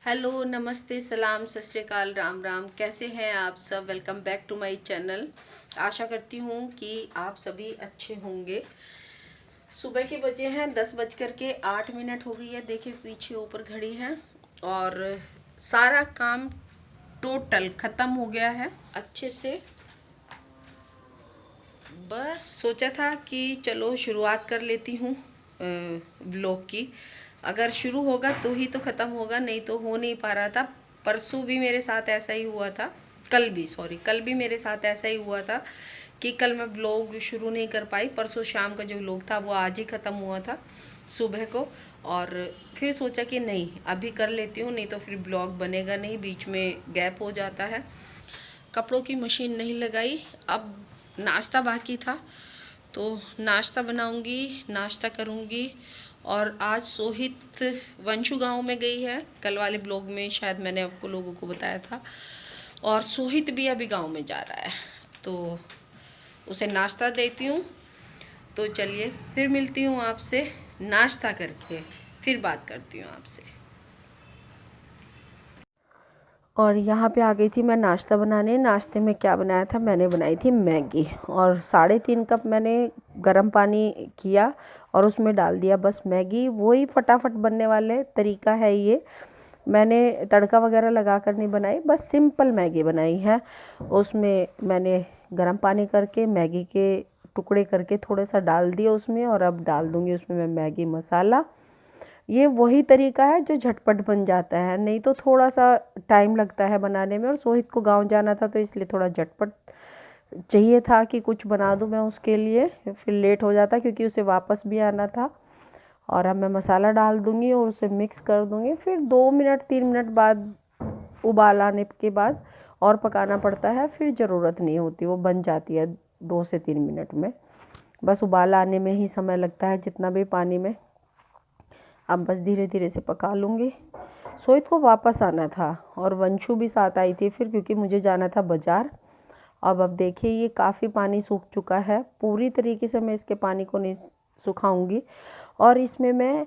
Hello, नमस्ते, सलाम, सत श्री अकाल, राम राम। कैसे हैं आप सब? Welcome back to my channel. आशा करती हूँ कि आप सभी अच्छे होंगे। सुबह के बजे हैं 10:08 हो गई है। देखिए पीछे ऊपर घड़ी है और सारा काम टोटल ख़त्म हो गया है अच्छे से। बस सोचा था कि चलो शुरुआत कर लेती हूँ व्लॉग की। अगर शुरू होगा तो ही तो ख़त्म होगा, नहीं तो हो नहीं पा रहा था। परसों भी मेरे साथ ऐसा ही हुआ था, कल भी मेरे साथ ऐसा ही हुआ था कि कल मैं व्लॉग शुरू नहीं कर पाई। परसों शाम का जो व्लॉग था वो आज ही ख़त्म हुआ था सुबह को। और फिर सोचा कि नहीं अभी कर लेती हूँ, नहीं तो फिर ब्लॉग बनेगा नहीं, बीच में गैप हो जाता है। कपड़ों की मशीन नहीं लगाई। अब नाश्ता बाकी था तो नाश्ता बनाऊंगी, नाश्ता करूंगी। और आज सोहित वंशु गांव में गई है। कल वाले ब्लॉग में शायद मैंने आपको लोगों को बताया था। और सोहित भी अभी गांव में जा रहा है तो उसे नाश्ता देती हूँ। तो चलिए फिर मिलती हूँ आपसे नाश्ता करके, फिर बात करती हूँ आपसे। और यहाँ पे आ गई थी मैं नाश्ता बनाने। नाश्ते में क्या बनाया था, मैंने बनाई थी मैगी और 3.5 कप मैंने गर्म पानी किया और उसमें डाल दिया बस मैगी। वही फटाफट बनने वाले तरीका है ये। मैंने तड़का वगैरह लगा कर नहीं बनाई, बस सिंपल मैगी बनाई है। उसमें मैंने गर्म पानी करके मैगी के टुकड़े करके थोड़ा सा डाल दिया उसमें, और अब डाल दूँगी उसमें मैं मैगी मसाला। ये वही तरीका है जो झटपट बन जाता है, नहीं तो थोड़ा सा टाइम लगता है बनाने में। और सोहित को गांव जाना था तो इसलिए थोड़ा झटपट चाहिए था कि कुछ बना दूं मैं उसके लिए, फिर लेट हो जाता क्योंकि उसे वापस भी आना था। और अब मैं मसाला डाल दूंगी और उसे मिक्स कर दूंगी। फिर 2 मिनट 3 मिनट बाद उबाल आने के बाद और पकाना पड़ता है, फिर ज़रूरत नहीं होती, वो बन जाती है 2 से 3 मिनट में। बस उबाल आने में ही समय लगता है जितना भी पानी में। अब बस धीरे धीरे से पका लूँगी। सोहित को वापस आना था और वंशु भी साथ आई थी फिर, क्योंकि मुझे जाना था बाज़ार। अब देखिए ये काफ़ी पानी सूख चुका है। पूरी तरीके से मैं इसके पानी को नहीं सुखाऊंगी। और इसमें मैं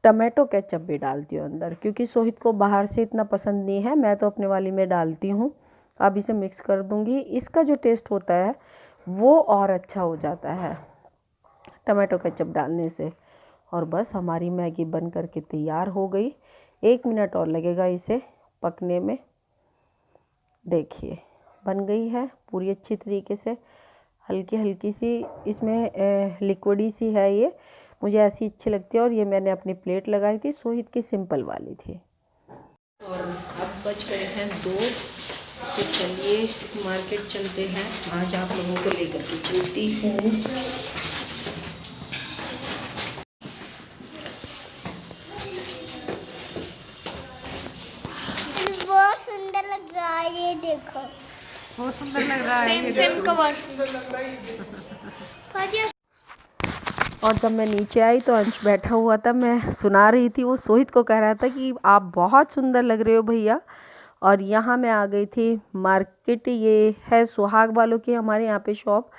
टमाटो केचप भी डालती हूँ अंदर, क्योंकि सोहित को बाहर से इतना पसंद नहीं है, मैं तो अपने वाली में डालती हूँ। अब इसे मिक्स कर दूँगी। इसका जो टेस्ट होता है वो और अच्छा हो जाता है टमाटो केचप डालने से। और बस हमारी मैगी बन करके तैयार हो गई। 1 मिनट और लगेगा इसे पकने में। देखिए बन गई है पूरी अच्छी तरीके से। हल्की हल्की सी इसमें लिक्विडी सी है ये, मुझे ऐसी अच्छी लगती है। और ये मैंने अपनी प्लेट लगाई थी, सोहित की सिंपल वाली थी। और अब बज गए हैं 2, तो चलिए मार्केट चलते हैं। आज आप लोगों को लेकर के चलती हूँ। बहुत सुंदर लग रहा है, ये देखो बहुत सुंदर लग रहा है। Same cover. और जब मैं नीचे आई तो अंश बैठा हुआ था, मैं सुना रही थी, वो सोहित को कह रहा था कि आप बहुत सुंदर लग रहे हो भैया। और यहाँ मैं आ गई थी मार्केट। ये है सुहाग वालों की हमारे यहाँ पे शॉप,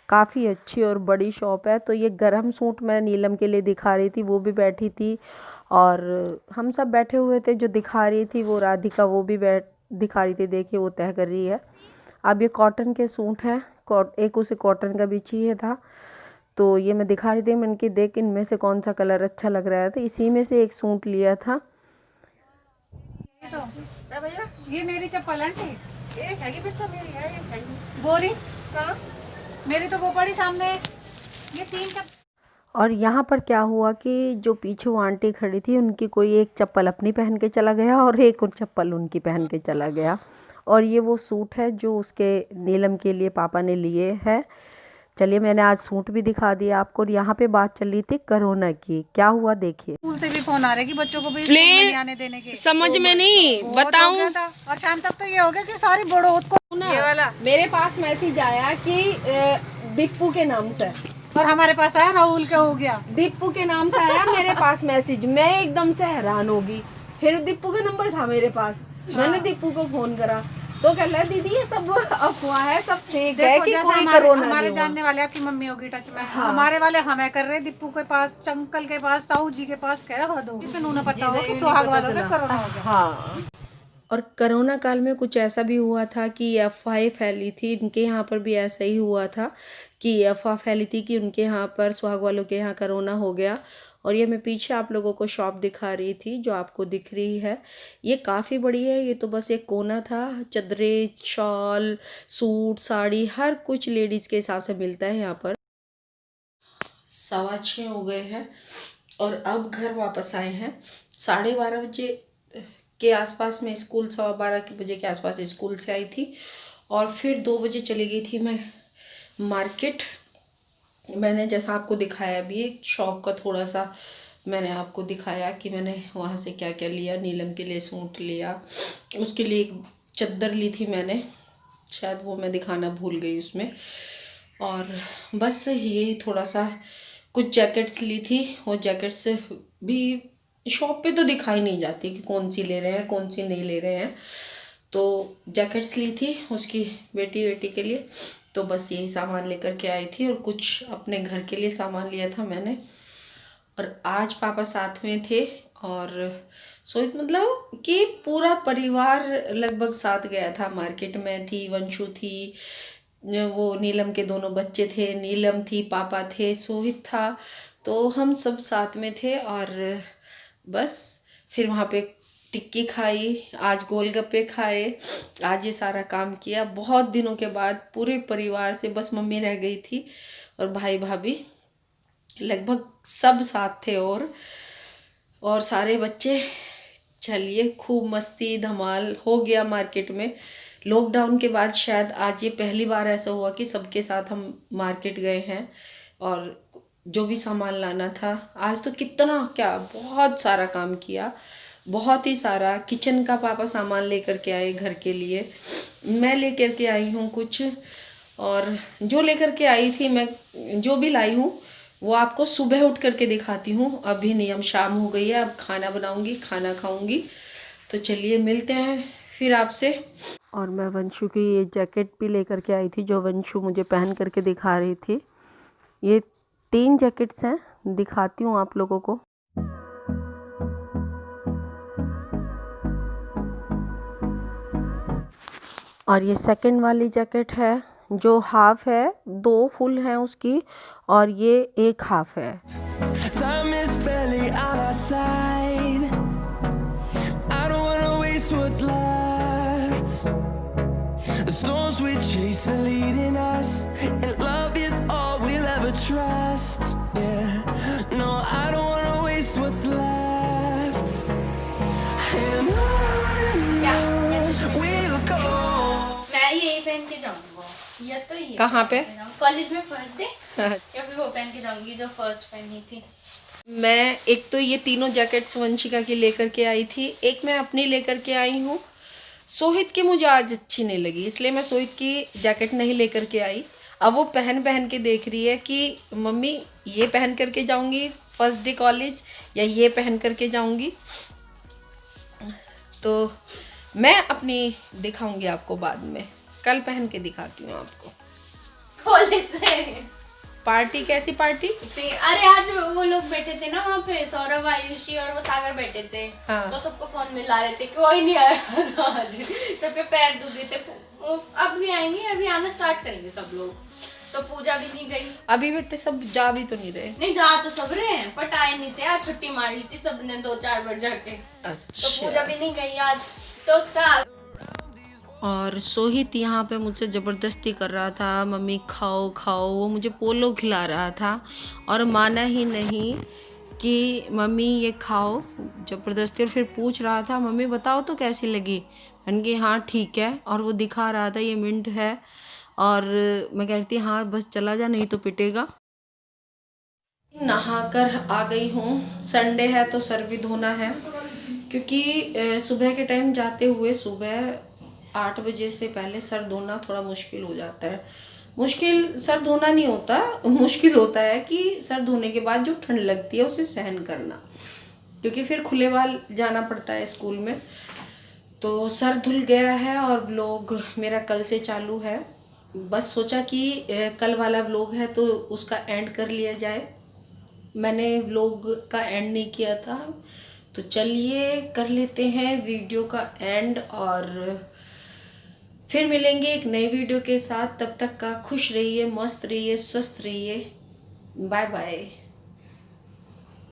काफ़ी अच्छी और बड़ी शॉप है। तो ये गरम सूट मैं नीलम के लिए दिखा रही थी, वो भी बैठी थी। और हम सब बैठे हुए थे। जो दिखा रही थी वो राधिका, वो भी दिखा रही थी। देखिए वो तय कर रही है। अब ये कॉटन के सूट हैं, एक उसे कॉटन का भी चाहिए था तो ये मैं दिखा रही थी। मैंने कि देख इनमें से कौन सा कलर अच्छा लग रहा है, तो इसी में से एक सूट लिया था। तो भैया ये मेरी चप्पल है, एक है बेटा, मेरी है, एक है गोरी कहाँ, मेरी तो वो पड़ी सामने। ये 3 चप्पल। और यहाँ पर क्या हुआ कि जो पीछे वो आंटी खड़ी थी, उनकी कोई एक चप्पल अपनी पहन के चला गया और एक और चप्पल उनकी पहन के चला गया। और ये वो सूट है जो उसके नीलम के लिए पापा ने लिए हैं। चलिए मैंने आज सूट भी दिखा दिया आपको। और यहाँ पे बात चल रही थी कोरोना की, क्या हुआ देखिए। स्कूल से भी फोन आ रहा है कि बच्चों को भी स्कूल में नहीं आने देने के। समझ में नहीं बताऊं। और शाम तक तो ये हो गया कि सारी बड़ोत को ये वाला। मेरे पास मैसेज आया कि दीपू के नाम से, और हमारे पास आया राहुल का हो गया। दीपू के नाम से आया मेरे पास मैसेज। मैं एकदम से हैरान होगी। फिर दीपू का नंबर था मेरे पास, मैंने दीपू को फोन करा तो कह रहा दीदी ये सब अफवाह है, सब फेक है देखो कि जैसे कोई कोरोना हमारे नहीं हुआ। जानने वाले आपकी मम्मी होगी टच में, हमारे वाले हमें कर रहे दीपू के पास, चंकल के पास, ताऊ जी के पास, कह रहा दो उन्हें पता हो कि सुहाग वालों का कोरोना हो गया। हाँ, और कोरोना काल में कुछ ऐसा भी हुआ था कि अफवाहें फैली थी, इनके यहाँ पर भी ऐसा ही हुआ था कि अफवाह फैली थी कि उनके यहाँ पर सुहाग वालों के यहाँ कोरोना हो गया। और ये मैं पीछे आप लोगों को शॉप दिखा रही थी जो आपको दिख रही है, ये काफ़ी बड़ी है। ये तो बस एक कोना था, चदरे, शॉल, सूट, साड़ी, हर कुछ लेडीज़ के हिसाब से मिलता है यहाँ पर। 6:15 हो गए हैं और अब घर वापस आए हैं। 12:30 बजे के आसपास में स्कूल, 12:15 बजे के आसपास स्कूल से आई थी और फिर 2 बजे चली गई थी मैं मार्केट। मैंने जैसा आपको दिखाया अभी शॉप का थोड़ा सा मैंने आपको दिखाया कि मैंने वहाँ से क्या क्या लिया। नीलम के लिए सूट लिया, उसके लिए एक चद्दर ली थी मैंने, शायद वो मैं दिखाना भूल गई उसमें। और बस यही थोड़ा सा कुछ जैकेट्स ली थी, और जैकेट्स भी शॉप पे तो दिखाई नहीं जाती कि कौन सी ले रहे हैं कौन सी नहीं ले रहे हैं। तो जैकेट्स ली थी उसकी बेटी के लिए, तो बस यही सामान लेकर के आई थी। और कुछ अपने घर के लिए सामान लिया था मैंने। और आज पापा साथ में थे और सोच मतलब कि पूरा परिवार लगभग साथ गया था। मार्केट में थी, वंशु थी, वो नीलम के दोनों बच्चे थे, नीलम थी, पापा थे, सोहित था, तो हम सब साथ में थे। और बस फिर वहाँ पे टिक्की खाई, आज गोलगप्पे खाए, आज ये सारा काम किया। बहुत दिनों के बाद पूरे परिवार से, बस मम्मी रह गई थी और भाई भाभी, लगभग सब साथ थे। और सारे बच्चे, चलिए खूब मस्ती धमाल हो गया मार्केट में। लॉकडाउन के बाद शायद आज ये पहली बार ऐसा हुआ कि सबके साथ हम मार्केट गए हैं और जो भी सामान लाना था। आज तो कितना क्या बहुत सारा काम किया, बहुत ही सारा। किचन का पापा सामान लेकर के आए घर के लिए, मैं लेकर के आई हूँ कुछ, और जो लेकर के आई थी मैं, जो भी लाई हूँ वो आपको सुबह उठ करके दिखाती हूँ। अभी नहीं, अब शाम हो गई है, अब खाना बनाऊँगी, खाना खाऊँगी। तो चलिए मिलते हैं फिर आपसे। और मैं वंशु की ये जैकेट भी लेकर के आई थी जो वंशु मुझे पहन करके दिखा रही थी। ये 3 जैकेट्स हैं, दिखाती हूँ आप लोगों को। और ये सेकंड वाली जैकेट है जो हाफ है, 2 फुल हैं उसकी, और ये एक हाफ है। Time is barely on our side. I don't wanna waste what's left. The storms we chase are leading us, and love is all we'll ever trust. Yeah, no, I don't wanna waste what's left. And on we'll go. मैं यही पहन के जाऊंगा, या तो ये कहाँ पे? कॉलेज में फर्स्ट डे, या फिर वो पहन के जाऊंगी जो फर्स्ट पहनी थी। मैं एक तो ये तीनों जैकेट्स वंशिका की लेकर के आई थी, एक मैं अपनी लेकर के आई हूँ। सोहित की मुझे आज अच्छी नहीं लगी, इसलिए मैं सोहित की जैकेट नहीं लेकर के आई। अब वो पहन के देख रही है कि मम्मी ये पहन करके जाऊंगी फर्स्ट डे कॉलेज या ये पहन करके जाऊंगी। तो मैं अपनी दिखाऊंगी आपको बाद में, कल पहन के दिखाती हूँ आपको। कॉलेज से पार्टी कैसी पार्टी? अरे आज वो लोग बैठे थे ना वहाँ पे, सौरभ, आयुषी और वो सागर बैठे थे। हाँ। तो सबको फोन मिला रहे थे, कोई नहीं आया था आज, सबके पैर दूध थे। अब भी आएंगे, अभी आना स्टार्ट करेंगे सब लोग। तो पूजा भी नहीं गई अभी बेटे, सब जा भी तो नहीं रहे। नहीं, जा तो सब रहे हैं, बट आए नहीं थे। आज छुट्टी मार ली थी सबने 2-4 बार जाके। अच्छा। तो पूजा भी नहीं गई आज, तो उसका। और सोहित यहाँ पे मुझसे ज़बरदस्ती कर रहा था, मम्मी खाओ खाओ। वो मुझे पोलो खिला रहा था और माना ही नहीं कि मम्मी ये खाओ, ज़बरदस्ती। और फिर पूछ रहा था मम्मी बताओ तो कैसी लगी, मैंने कहा हाँ ठीक है। और वो दिखा रहा था ये मिंट है, और मैं कह रही थी हाँ बस चला जा नहीं तो पिटेगा। नहाकर आ गई हूँ, संडे है तो सर भी धोना है, क्योंकि सुबह के टाइम जाते हुए सुबह 8 बजे से पहले सर धोना थोड़ा मुश्किल हो जाता है। मुश्किल सर धोना नहीं होता, मुश्किल होता है कि सर धोने के बाद जो ठंड लगती है उसे सहन करना, क्योंकि फिर खुले बाल जाना पड़ता है स्कूल में। तो सर धुल गया है और व्लॉग मेरा कल से चालू है। बस सोचा कि कल वाला व्लॉग है तो उसका एंड कर लिया जाए, मैंने व्लॉग का एंड नहीं किया था। तो चलिए कर लेते हैं वीडियो का एंड और फिर मिलेंगे एक नए वीडियो के साथ। तब तक का खुश रहिए, मस्त रहिए, स्वस्थ रहिए। Bye bye.